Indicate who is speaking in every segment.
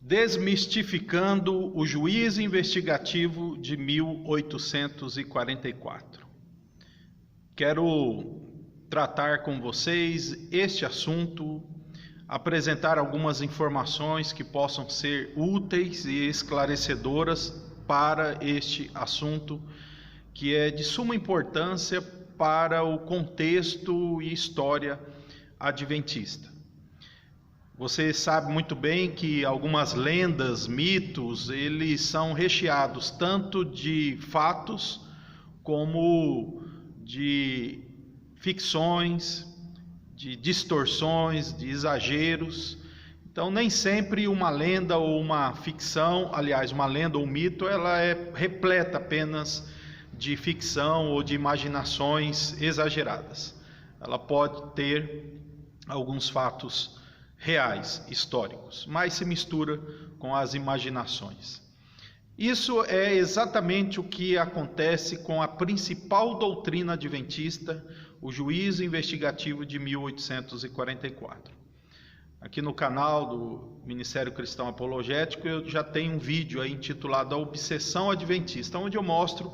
Speaker 1: Desmistificando o juízo investigativo de 1844. Quero tratar com vocês este assunto, apresentar algumas informações que possam ser úteis e esclarecedoras para este assunto, que é de suma importância para o contexto e história adventista. Você sabe muito bem que algumas lendas, mitos, eles são recheados tanto de fatos como de ficções, de distorções, de exageros. Então nem sempre uma lenda ou uma ficção, aliás, uma lenda ou um mito, ela é repleta apenas de ficção ou de imaginações exageradas. Ela pode ter alguns fatos reais, históricos, mas se mistura com as imaginações. Isso é exatamente o que acontece com a principal doutrina adventista, o juízo investigativo de 1844. Aqui no canal do Ministério Cristão Apologético eu já tenho um vídeo aí intitulado A Obsessão Adventista, onde eu mostro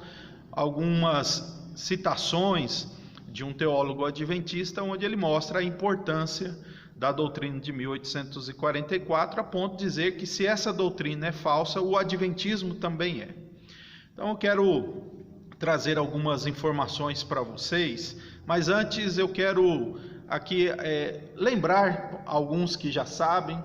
Speaker 1: algumas citações de um teólogo adventista, onde ele mostra a importância da doutrina de 1844, a ponto de dizer que se essa doutrina é falsa, o adventismo também é. Então eu quero trazer algumas informações para vocês, mas antes eu quero aqui lembrar alguns que já sabem.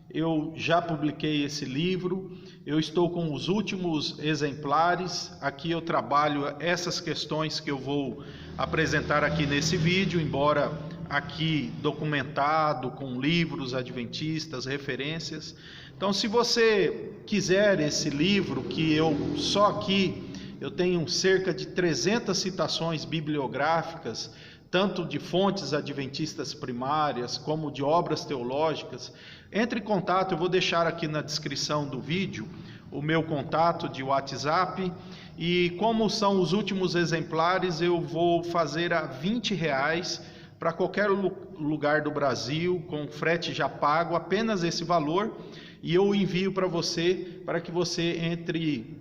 Speaker 1: Eu já publiquei esse livro, eu estou com os últimos exemplares. Aqui eu trabalho essas questões que eu vou apresentar aqui nesse vídeo, embora aqui documentado com livros adventistas, referências. Então, se você quiser esse livro, que só aqui eu tenho cerca de 300 citações bibliográficas, tanto de fontes adventistas primárias como de obras teológicas, entre em contato. Eu vou deixar aqui na descrição do vídeo o meu contato de WhatsApp, e como são os últimos exemplares, eu vou fazer a R$20 para qualquer lugar do Brasil, com frete já pago, apenas esse valor, e eu envio para você, para que você entre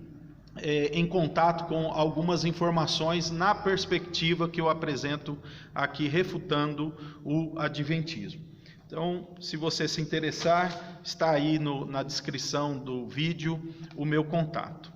Speaker 1: em contato com algumas informações na perspectiva que eu apresento aqui, refutando o adventismo. Então, se você se interessar, está aí na descrição do vídeo o meu contato.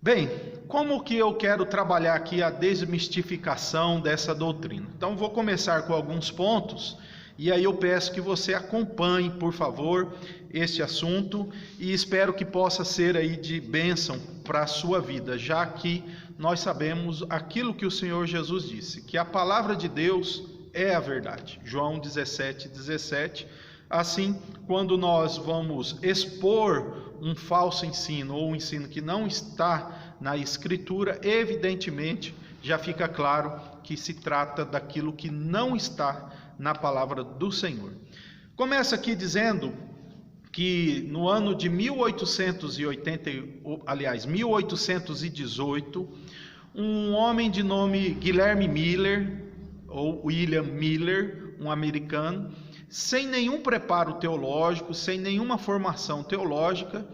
Speaker 1: Bem, como que eu quero trabalhar aqui a desmistificação dessa doutrina? Então, vou começar com alguns pontos, e aí eu peço que você acompanhe, por favor, este assunto, e espero que possa ser aí de bênção para a sua vida, já que nós sabemos aquilo que o Senhor Jesus disse, que a palavra de Deus é a verdade. João 17:17. Assim, quando nós vamos expor um falso ensino ou um ensino que não está na Escritura, evidentemente já fica claro que se trata daquilo que não está na palavra do Senhor. Começa aqui dizendo que no ano de 1818, um homem de nome Guilherme Miller, ou William Miller, um americano, sem nenhum preparo teológico, sem nenhuma formação teológica,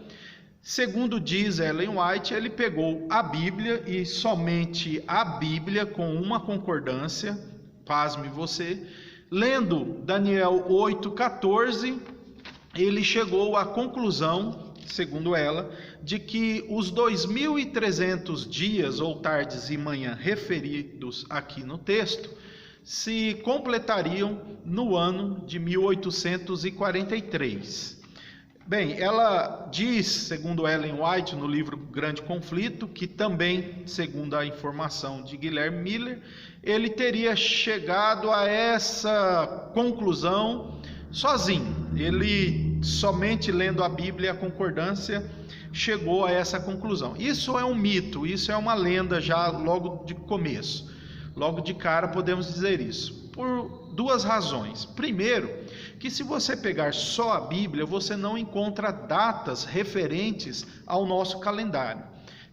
Speaker 1: segundo diz Ellen White, ele pegou a Bíblia, e somente a Bíblia, com uma concordância, pasme você, lendo Daniel 8:14, ele chegou à conclusão, segundo ela, de que os 2.300 dias ou tardes e manhã referidos aqui no texto se completariam no ano de 1843. Bem, ela diz, segundo Ellen White, no livro Grande Conflito, que também, segundo a informação de Guilherme Miller, ele teria chegado a essa conclusão sozinho. Ele, somente lendo a Bíblia e a concordância, chegou a essa conclusão. Isso é um mito, isso é uma lenda já logo de começo. Logo de cara podemos dizer isso, por duas razões. Primeiro, que se você pegar só a Bíblia, você não encontra datas referentes ao nosso calendário.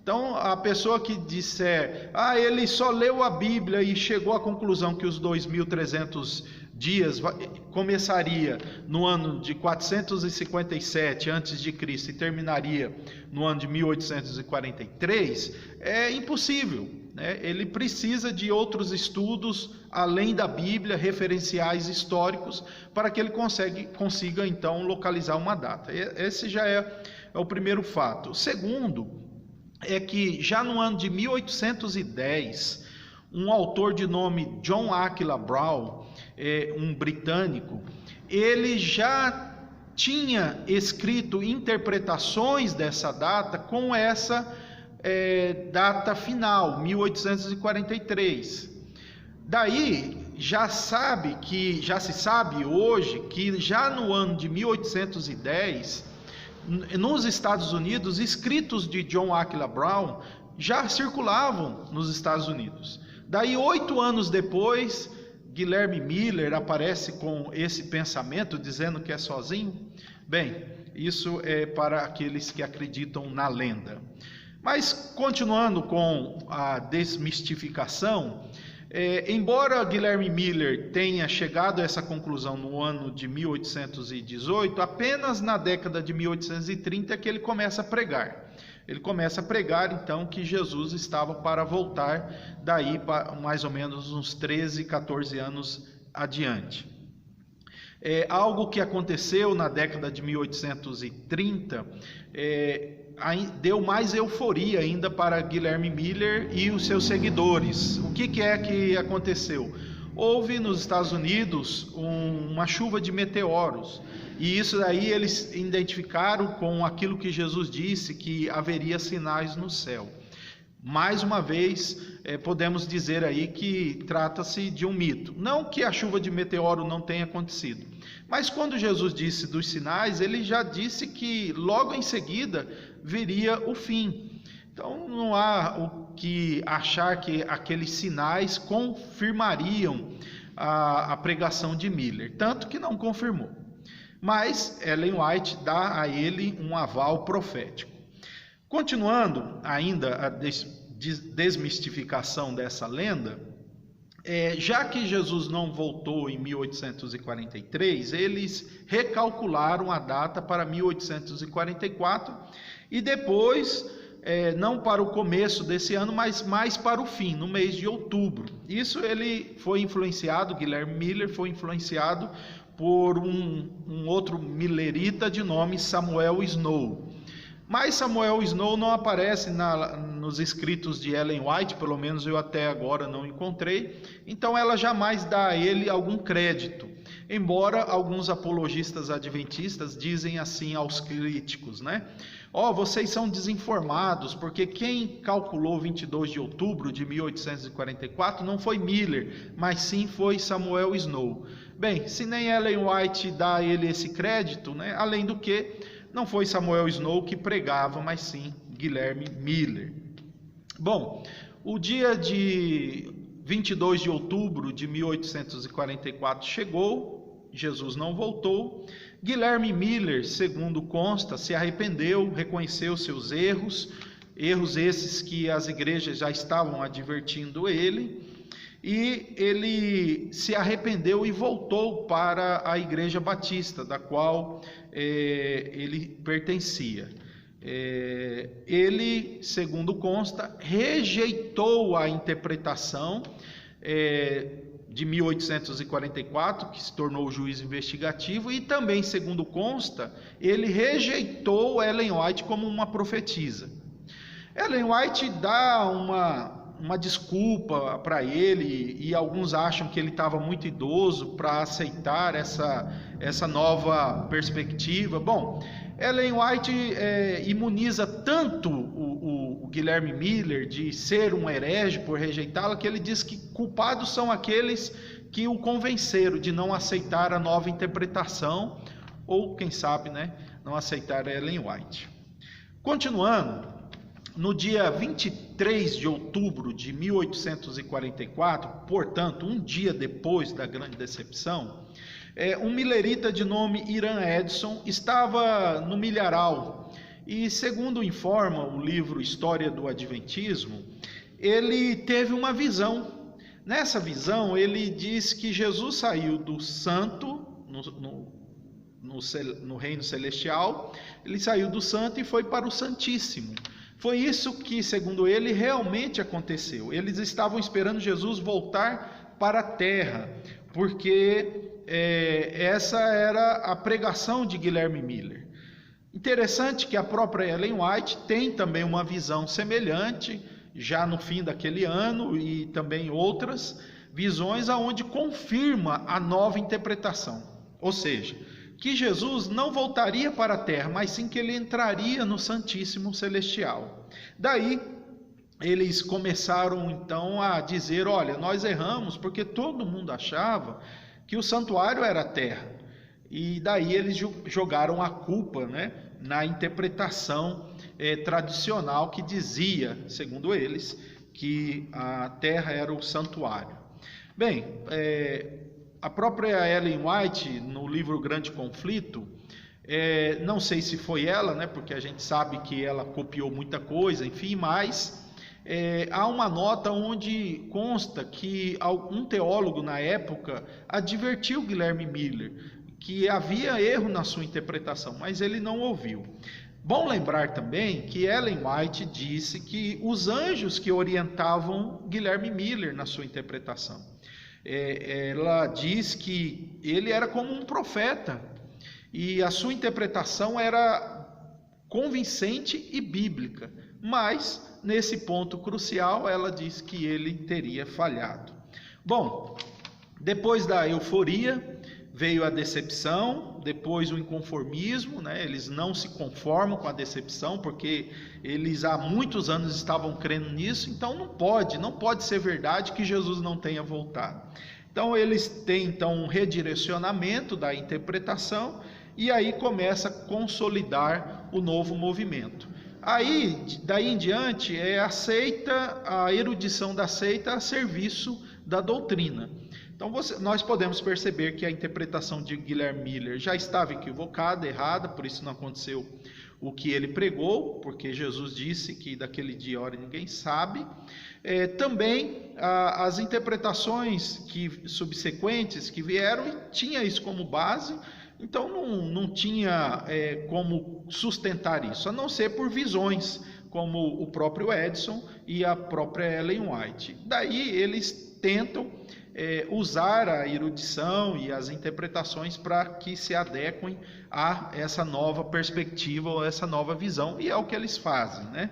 Speaker 1: Então, a pessoa que disser, ele só leu a Bíblia e chegou à conclusão que os 2.300 dias começaria no ano de 457 a.C. e terminaria no ano de 1843, é impossível, né? Ele precisa de outros estudos além da Bíblia, referenciais históricos, para que ele consiga então localizar uma data. Esse já é o primeiro fato. O segundo é que já no ano de 1810, um autor de nome John Aquila Brown, um britânico, ele já tinha escrito interpretações dessa data com essa data final, 1843. Daí já se sabe hoje que já no ano de 1810, nos Estados Unidos, escritos de John Aquila Brown já circulavam nos Estados Unidos. Daí 8 anos depois, Guilherme Miller aparece com esse pensamento, dizendo que é sozinho. Bem, isso é para aqueles que acreditam na lenda. Mas continuando com a desmistificação, embora Guilherme Miller tenha chegado a essa conclusão no ano de 1818, apenas na década de 1830 é que ele começa a pregar. Ele começa a pregar então que Jesus estava para voltar daí para mais ou menos uns 13, 14 anos adiante. Algo que aconteceu na década de 1830 deu mais euforia ainda para Guilherme Miller e os seus seguidores. O que é que aconteceu? Houve nos Estados Unidos uma chuva de meteoros, e isso daí eles identificaram com aquilo que Jesus disse, que haveria sinais no céu. Mais uma vez, podemos dizer aí que trata-se de um mito. Não que a chuva de meteoro não tenha acontecido, mas quando Jesus disse dos sinais, ele já disse que logo em seguida viria o fim. Então não há o que achar que aqueles sinais confirmariam a pregação de Miller, tanto que não confirmou. Mas Ellen White dá a ele um aval profético. Continuando ainda a desmistificação dessa lenda, já que Jesus não voltou em 1843, eles recalcularam a data para 1844 e depois, não para o começo desse ano, mas mais para o fim, no mês de outubro. Isso ele foi influenciado, Guilherme Miller foi influenciado por um outro millerita de nome Samuel Snow. Mas Samuel Snow não aparece nos escritos de Ellen White, pelo menos eu até agora não encontrei, então ela jamais dá a ele algum crédito, embora alguns apologistas adventistas dizem assim aos críticos, né? Vocês são desinformados, porque quem calculou 22 de outubro de 1844 não foi Miller, mas sim foi Samuel Snow. Bem, se nem Ellen White dá a ele esse crédito, né? Além do que, não foi Samuel Snow que pregava, mas sim Guilherme Miller. Bom, o dia de 22 de outubro de 1844 chegou, Jesus não voltou. Guilherme Miller, segundo consta, se arrependeu, reconheceu seus erros esses que as igrejas já estavam advertindo ele, e ele se arrependeu e voltou para a Igreja Batista, da qual ele pertencia. Ele, segundo consta, rejeitou a interpretação de 1844, que se tornou juiz investigativo, e também, segundo consta, ele rejeitou Ellen White como uma profetisa. Ellen White dá uma desculpa para ele, e alguns acham que ele estava muito idoso para aceitar essa nova perspectiva. Bom, Ellen White imuniza tanto o Guilherme Miller de ser um herege por rejeitá-la, que ele diz que culpados são aqueles que o convenceram de não aceitar a nova interpretação, ou quem sabe, né, não aceitar Ellen White. Continuando, no dia 23 de outubro de 1844, portanto, um dia depois da grande decepção, um millerita de nome Hiram Edson estava no milharal e, segundo informa o livro História do Adventismo, ele teve uma visão. Nessa visão, ele diz que Jesus saiu do santo, no reino celestial, ele saiu do santo e foi para o santíssimo. Foi isso que, segundo ele, realmente aconteceu. Eles estavam esperando Jesus voltar para a terra, porque essa era a pregação de Guilherme Miller. Interessante que a própria Ellen White tem também uma visão semelhante, já no fim daquele ano, e também outras visões aonde confirma a nova interpretação. Ou seja, que Jesus não voltaria para a terra, mas sim que ele entraria no Santíssimo Celestial. Daí, eles começaram então a dizer, olha, nós erramos porque todo mundo achava que o santuário era a terra. E daí eles jogaram a culpa, né, na interpretação tradicional que dizia, segundo eles, que a terra era o santuário. Bem, a própria Ellen White, no livro Grande Conflito, não sei se foi ela, né, porque a gente sabe que ela copiou muita coisa, enfim, mas há uma nota onde consta que um teólogo na época advertiu Guilherme Miller que havia erro na sua interpretação, mas ele não ouviu. Bom lembrar também que Ellen White disse que os anjos que orientavam Guilherme Miller na sua interpretação. Ela diz que ele era como um profeta e a sua interpretação era convincente e bíblica, mas nesse ponto crucial ela diz que ele teria falhado. Bom, depois da euforia veio a decepção, depois o inconformismo, né? Eles não se conformam com a decepção, porque eles há muitos anos estavam crendo nisso, então não pode ser verdade que Jesus não tenha voltado. Então eles têm um redirecionamento da interpretação, e aí começa a consolidar o novo movimento. Aí, daí em diante, a erudição da seita a serviço da doutrina. Então nós podemos perceber que a interpretação de Guilherme Miller já estava equivocada, errada, por isso não aconteceu o que ele pregou, porque Jesus disse que daquele dia e hora ninguém sabe. Também as interpretações subsequentes que vieram, e tinha isso como base, então não tinha como sustentar isso, a não ser por visões, como o próprio Edson e a própria Ellen White. Daí eles tentam usar a erudição e as interpretações para que se adequem a essa nova perspectiva ou essa nova visão, e é o que eles fazem, né?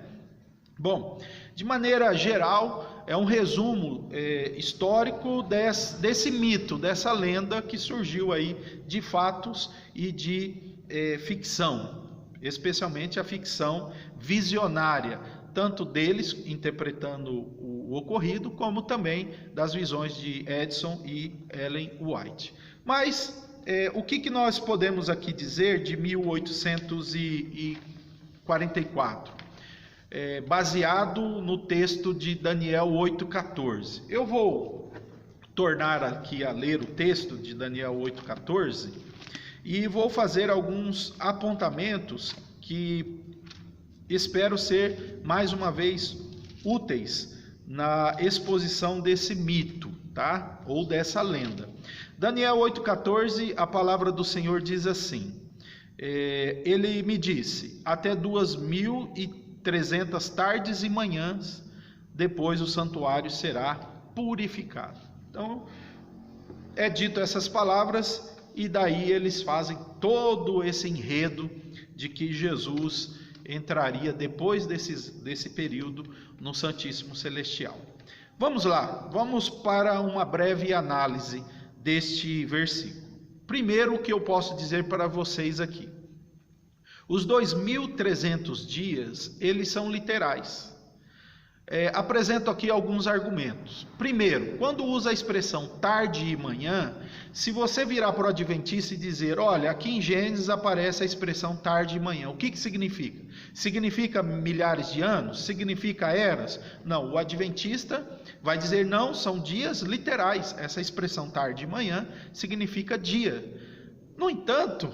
Speaker 1: Bom, de maneira geral, é um resumo histórico desse mito, dessa lenda que surgiu aí de fatos e de ficção, especialmente a ficção visionária, tanto deles interpretando o ocorrido, como também das visões de Edson e Ellen White. Mas o que nós podemos aqui dizer de 1844? Baseado no texto de Daniel 8,14. Eu vou tornar aqui a ler o texto de Daniel 8,14 e vou fazer alguns apontamentos que espero ser, mais uma vez, úteis na exposição desse mito, tá? Ou dessa lenda. Daniel 8,14, a palavra do Senhor diz assim: ele me disse, até 2.300 tardes e manhãs, depois o santuário será purificado. Então, é dito essas palavras, e daí eles fazem todo esse enredo de que Jesus entraria depois desse período no Santíssimo Celestial. Vamos lá, vamos para uma breve análise deste versículo. Primeiro, o que eu posso dizer para vocês aqui: os 2.300 dias, eles são literais. Apresento aqui alguns argumentos. Primeiro, quando usa a expressão tarde e manhã, se você virar para o adventista e dizer, olha, aqui em Gênesis aparece a expressão tarde e manhã, o que significa? Significa milhares de anos? Significa eras? Não, o adventista vai dizer, não, são dias literais. Essa expressão tarde e manhã significa dia. No entanto,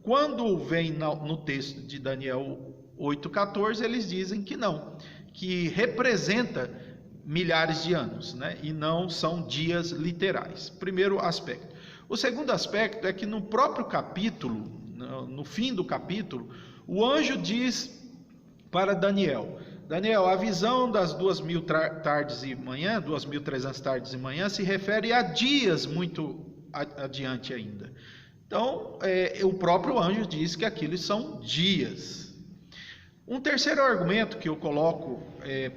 Speaker 1: quando vem no texto de Daniel 8,14, eles dizem que não, que representa milhares de anos, né? E não são dias literais. Primeiro aspecto. O segundo aspecto é que no próprio capítulo, no fim do capítulo, o anjo diz para Daniel: Daniel, a visão das 2.000 tardes e manhã, 2.300 tardes e manhã, se refere a dias muito adiante ainda. Então, o próprio anjo diz que aquilo são dias. Um terceiro argumento que eu coloco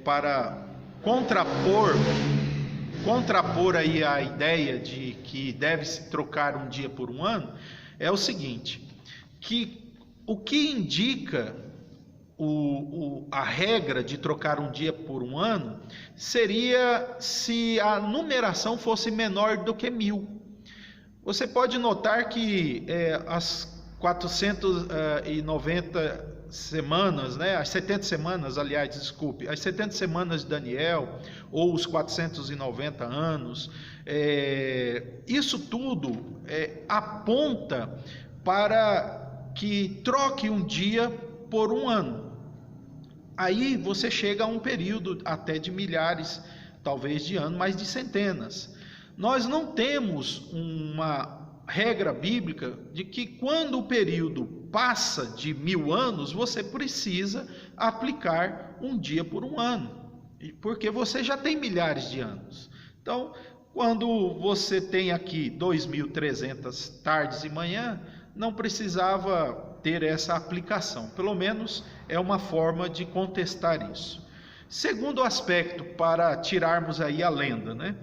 Speaker 1: para contrapor aí a ideia de que deve-se trocar um dia por um ano é o seguinte, que o que indica a regra de trocar um dia por um ano seria se a numeração fosse menor do que 1000. Você pode notar que as 490 semanas, né, as 70 semanas, aliás, desculpe, as 70 semanas de Daniel, ou os 490 anos, isso tudo aponta para que troque um dia por um ano. Aí você chega a um período até de milhares, talvez de anos, mas de centenas. Nós não temos uma regra bíblica de que quando o período passa de 1000 anos, você precisa aplicar um dia por um ano, porque você já tem milhares de anos. Então, quando você tem aqui 2.300 tardes e manhã, não precisava ter essa aplicação. Pelo menos é uma forma de contestar isso. Segundo aspecto, para tirarmos aí a lenda, né?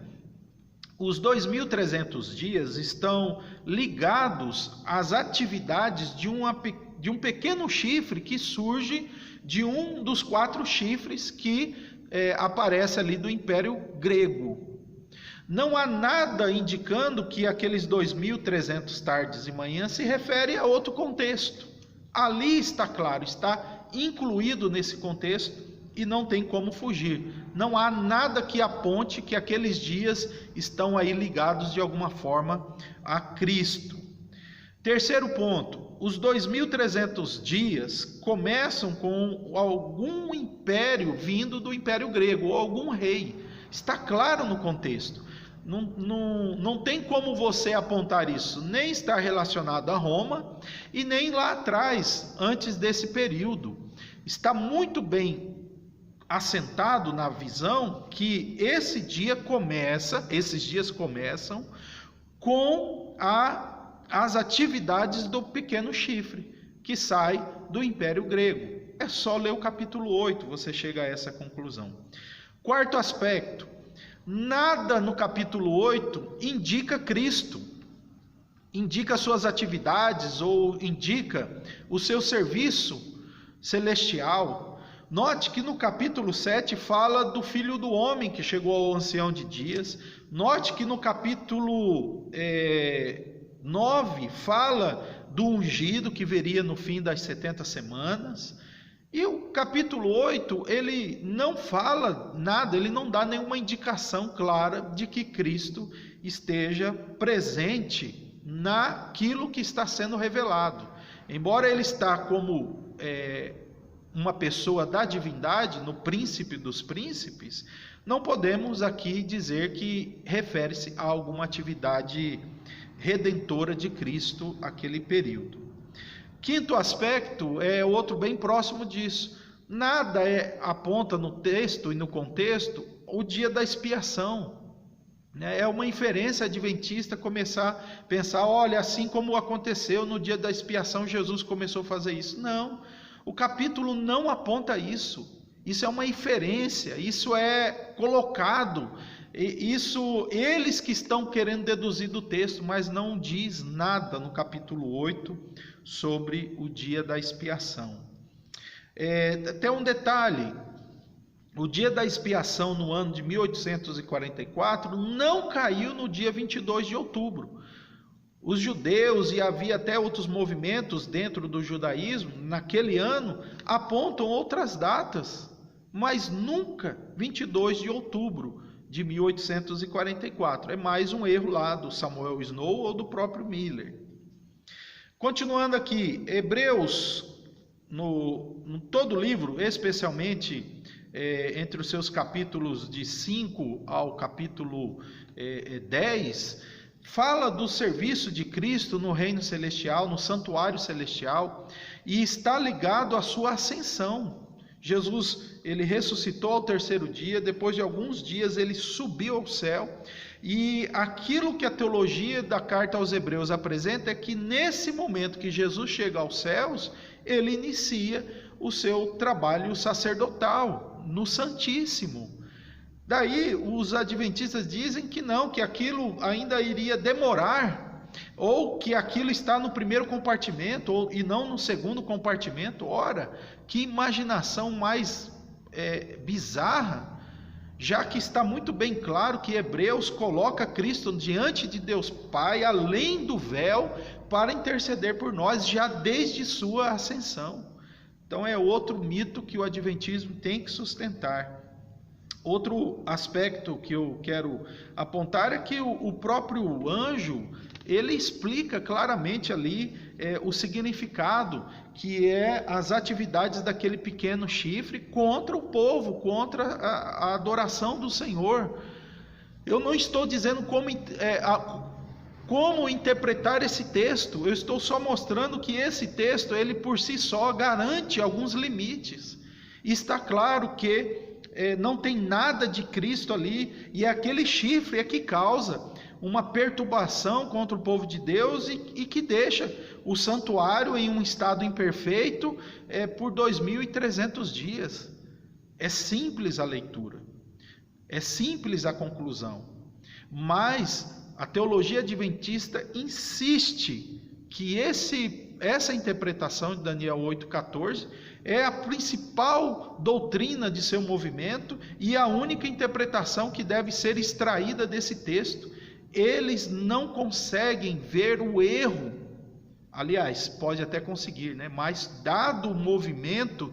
Speaker 1: Os 2.300 dias estão ligados às atividades de um pequeno chifre que surge de um dos 4 chifres que aparece ali do Império Grego. Não há nada indicando que aqueles 2.300 tardes e manhãs se refere a outro contexto. Ali está claro, está incluído nesse contexto e não tem como fugir. Não há nada que aponte que aqueles dias estão aí ligados de alguma forma a Cristo. Terceiro ponto, os 2.300 dias começam com algum império vindo do Império Grego, ou algum rei. Está claro no contexto. Não tem como você apontar isso, nem está relacionado a Roma, e nem lá atrás, antes desse período. Está muito bem assentado na visão que esses dias começam com as atividades do pequeno chifre, que sai do Império Grego. É só ler o capítulo 8, você chega a essa conclusão. Quarto aspecto, nada no capítulo 8 indica Cristo, indica suas atividades ou indica o seu serviço celestial. Note que no capítulo 7 fala do Filho do Homem que chegou ao ancião de dias. Note que no capítulo 9 fala do ungido que viria no fim das 70 semanas. E o capítulo 8, ele não fala nada, ele não dá nenhuma indicação clara de que Cristo esteja presente naquilo que está sendo revelado. Embora ele está como uma pessoa da divindade, no príncipe dos príncipes, não podemos aqui dizer que refere-se a alguma atividade redentora de Cristo aquele período. Quinto aspecto é outro bem próximo disso. Nada aponta no texto e no contexto o dia da expiação. É uma inferência adventista começar a pensar, olha, assim como aconteceu no dia da expiação, Jesus começou a fazer isso. Não, o capítulo não aponta isso. Isso é uma inferência, isso é colocado, isso eles que estão querendo deduzir do texto, mas não diz nada no capítulo 8 sobre o dia da expiação. Até um detalhe, o dia da expiação no ano de 1844 não caiu no dia 22 de outubro. Os judeus, e havia até outros movimentos dentro do judaísmo, naquele ano, apontam outras datas, mas nunca 22 de outubro de 1844. É mais um erro lá do Samuel Snow ou do próprio Miller. Continuando aqui, Hebreus, no todo o livro, especialmente entre os seus capítulos de 5 ao capítulo 10, fala do serviço de Cristo no reino celestial, no santuário celestial, e está ligado à sua ascensão. Jesus, ele ressuscitou ao terceiro dia, depois de alguns dias ele subiu ao céu, e aquilo que a teologia da carta aos Hebreus apresenta é que nesse momento que Jesus chega aos céus, ele inicia o seu trabalho sacerdotal no Santíssimo. Daí os adventistas dizem que não, que aquilo ainda iria demorar, ou que aquilo está no primeiro compartimento e não no segundo compartimento. Ora, que imaginação mais bizarra, já que está muito bem claro que Hebreus coloca Cristo diante de Deus Pai, além do véu, para interceder por nós já desde sua ascensão. Então é outro mito que o adventismo tem que sustentar. Outro aspecto que eu quero apontar é que o próprio anjo, ele explica claramente ali o significado, que é as atividades daquele pequeno chifre contra o povo, contra a adoração do Senhor. Eu não estou dizendo como interpretar esse texto, eu estou só mostrando que esse texto, ele por si só garante alguns limites. E está claro que não tem nada de Cristo ali, e aquele chifre é que causa uma perturbação contra o povo de Deus e que deixa o santuário em um estado imperfeito por 2.300 dias. É simples a leitura, é simples a conclusão, mas a teologia adventista insiste que essa interpretação de Daniel 8,14 é a principal doutrina de seu movimento e a única interpretação que deve ser extraída desse texto. Eles não conseguem ver o erro, aliás, pode até conseguir, né? Mas dado o movimento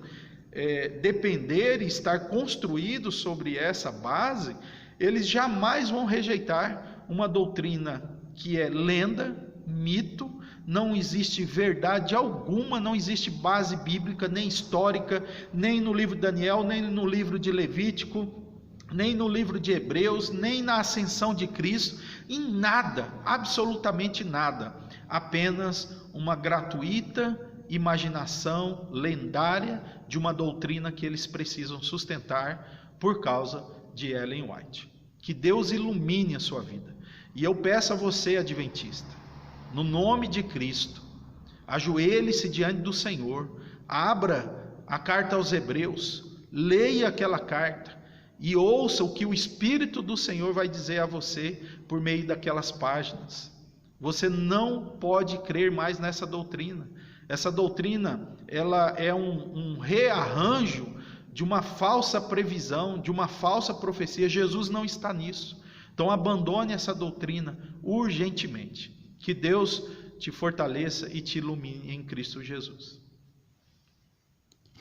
Speaker 1: depender e estar construído sobre essa base, eles jamais vão rejeitar uma doutrina que é lenda, mito. Não existe verdade alguma, não existe base bíblica, nem histórica, nem no livro de Daniel, nem no livro de Levítico, nem no livro de Hebreus, nem na ascensão de Cristo, em nada, absolutamente nada, apenas uma gratuita imaginação lendária de uma doutrina que eles precisam sustentar por causa de Ellen White. Que Deus ilumine a sua vida. E eu peço a você, adventista, no nome de Cristo, ajoelhe-se diante do Senhor, abra a carta aos Hebreus, leia aquela carta e ouça o que o Espírito do Senhor vai dizer a você por meio daquelas páginas. Você não pode crer mais nessa doutrina. Essa doutrina, ela é um rearranjo de uma falsa previsão, de uma falsa profecia. Jesus não está nisso. Então abandone essa doutrina urgentemente. Que Deus te fortaleça e te ilumine em Cristo Jesus.